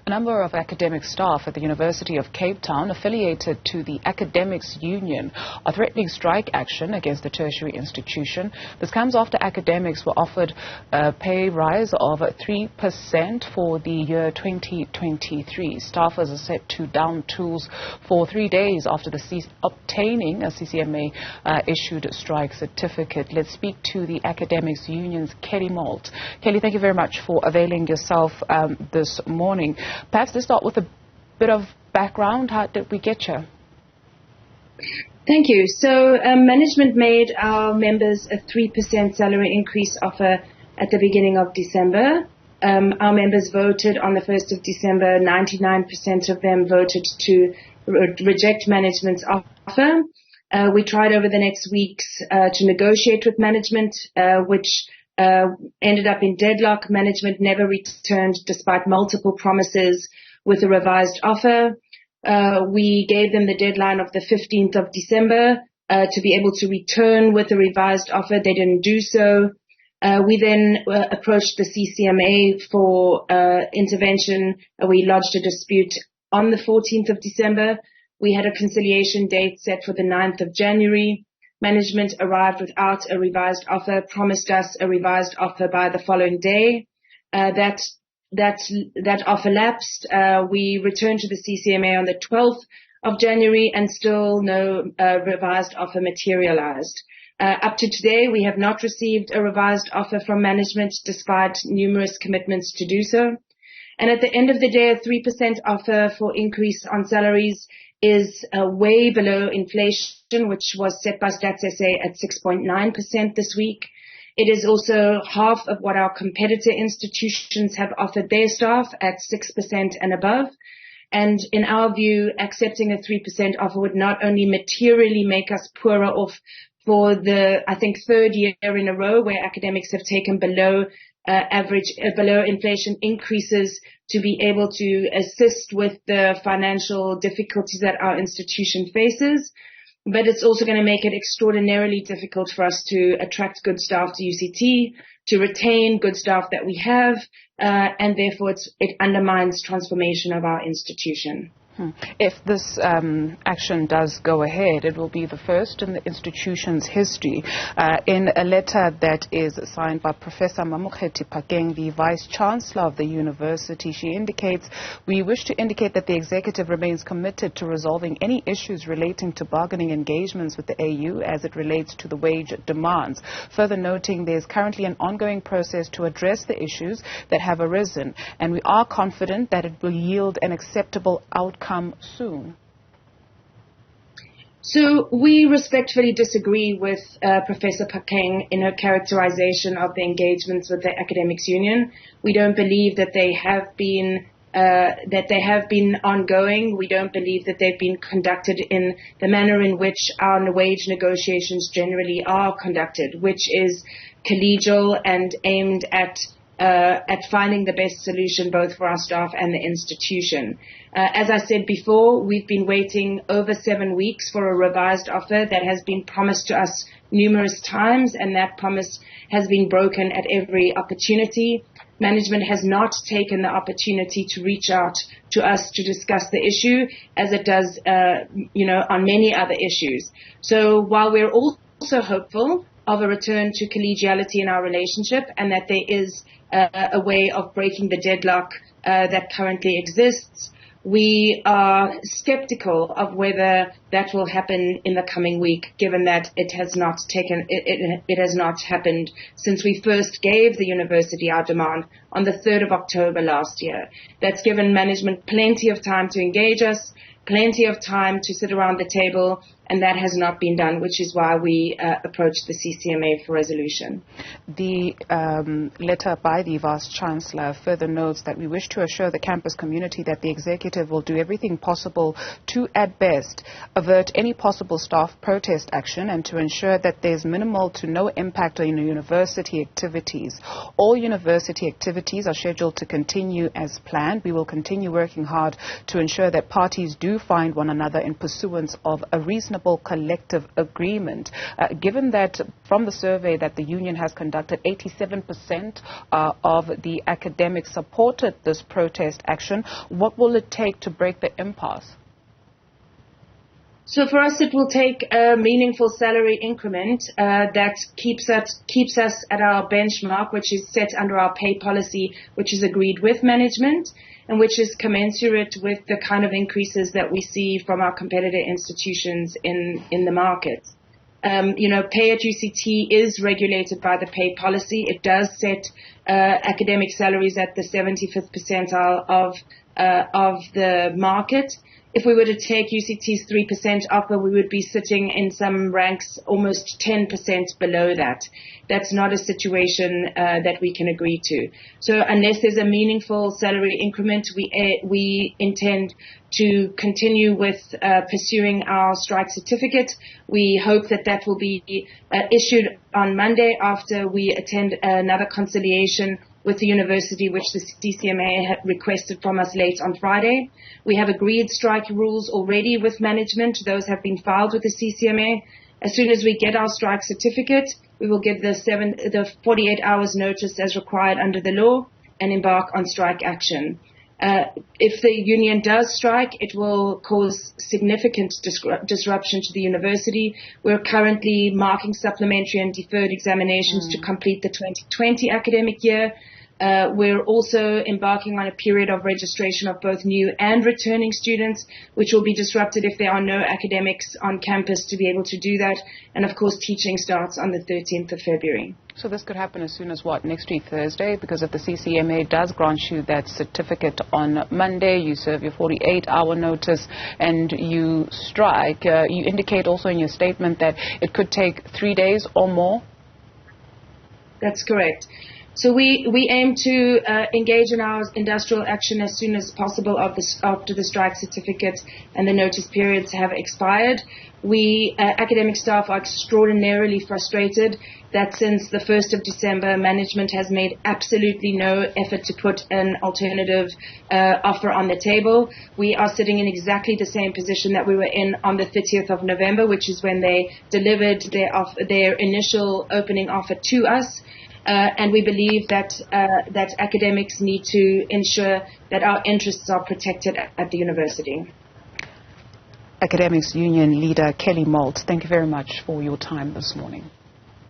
A number of academic staff at the University of Cape Town, affiliated to the Academics Union, are threatening strike action against the tertiary institution. This comes after academics were offered a pay rise of 3% for the year 2023. Staffers are set to down tools for 3 days after obtaining a CCMA issued strike certificate. Let's speak to the Academics Union's Kelley Moult. Kelley, thank you very much for availing yourself this morning. Perhaps let's start with a bit of background. How did we get you? Thank you. So management made our members a 3% salary increase offer at the beginning of December. Our members voted on the 1st of December. 99% of them voted to reject management's offer. We tried over the next weeks to negotiate with management, which ended up in deadlock. Management never returned despite multiple promises with a revised offer. We gave them the deadline of the 15th of December to be able to return with a revised offer. They didn't do so. We then approached the CCMA for intervention. We lodged a dispute on the 14th of December. We had a conciliation date set for the 9th of January. Management arrived without a revised offer, promised us a revised offer by the following day. That offer lapsed. We returned to the CCMA on the 12th of January and still no revised offer materialized. Up to today, we have not received a revised offer from management despite numerous commitments to do so. And at the end of the day, a 3% offer for increase on salaries is way below inflation, which was set by Stats SA at 6.9% this week. It is also half of what our competitor institutions have offered their staff at 6% and above. And in our view, accepting a 3% offer would not only materially make us poorer off for the, I think, third year in a row where academics have taken below inflation increases to be able to assist with the financial difficulties that our institution faces, but it's also going to make it extraordinarily difficult for us to attract good staff to UCT, to retain good staff that we have, and therefore it undermines transformation of our institution. If this action does go ahead, it will be the first in the institution's history. In a letter that is signed by Professor Phakeng, the Vice-Chancellor of the university, she indicates, "We wish to indicate that the executive remains committed to resolving any issues relating to bargaining engagements with the AU as it relates to the wage demands." Further noting there is currently an ongoing process to address the issues that have arisen, and we are confident that it will yield an acceptable outcome soon. So we respectfully disagree with Professor Phakeng in her characterization of the engagements with the Academics Union. We don't believe that they have been ongoing. We don't believe that they've been conducted in the manner in which our wage negotiations generally are conducted, which is collegial and aimed at finding the best solution both for our staff and the institution. As I said before, we've been waiting over 7 weeks for a revised offer that has been promised to us numerous times, and that promise has been broken at every opportunity. Management has not taken the opportunity to reach out to us to discuss the issue, as it does, on many other issues. So while we're also hopeful of a return to collegiality in our relationship and that there is a way of breaking the deadlock that currently exists, we are skeptical of whether that will happen in the coming week, given that it has not happened since we first gave the university our demand on the 3rd of October last year. That's given management plenty of time to engage us, plenty of time to sit around the table, and that has not been done, which is why we approached the CCMA for resolution. The letter by the Vice-Chancellor further notes that we wish to assure the campus community that the executive will do everything possible to, at best, avert any possible staff protest action and to ensure that there's minimal to no impact on university activities. All university activities are scheduled to continue as planned. We will continue working hard to ensure that parties do do find one another in pursuance of a reasonable collective agreement. Given that from the survey that the union has conducted, 87% of the academics supported this protest action, what will it take to break the impasse? So for us, it will take a meaningful salary increment that keeps us at our benchmark, which is set under our pay policy, which is agreed with management, and which is commensurate with the kind of increases that we see from our competitor institutions in the market. Pay at UCT is regulated by the pay policy. It does set academic salaries at the 75th percentile of the market. If we were to take UCT's 3% offer, we would be sitting in some ranks almost 10% below that. That's not a situation that we can agree to. So unless there's a meaningful salary increment, we intend to continue with pursuing our strike certificate. We hope that will be issued on Monday after we attend another conciliation with the university, which the CCMA had requested from us late on Friday. We have agreed strike rules already with management. Those have been filed with the CCMA. As soon as we get our strike certificate, we will give the 48 hours notice as required under the law and embark on strike action. If the union does strike, it will cause significant disruption to the university. We're currently marking supplementary and deferred examinations to complete the 2020 academic year. We're also embarking on a period of registration of both new and returning students, which will be disrupted if there are no academics on campus to be able to do that. And of course, teaching starts on the 13th of February. So this could happen as soon as what, next week, Thursday? Because if the CCMA does grant you that certificate on Monday, you serve your 48-hour notice and you strike. You indicate also in your statement that it could take 3 days or more? That's correct. So we aim to engage in our industrial action as soon as possible after the strike certificate and the notice periods have expired. We, academic staff, are extraordinarily frustrated that since the 1st of December, management has made absolutely no effort to put an alternative offer on the table. We are sitting in exactly the same position that we were in on the 30th of November, which is when they delivered their initial opening offer to us. And we believe that academics need to ensure that our interests are protected at the university. Academics Union leader Kelley Moult, thank you very much for your time this morning.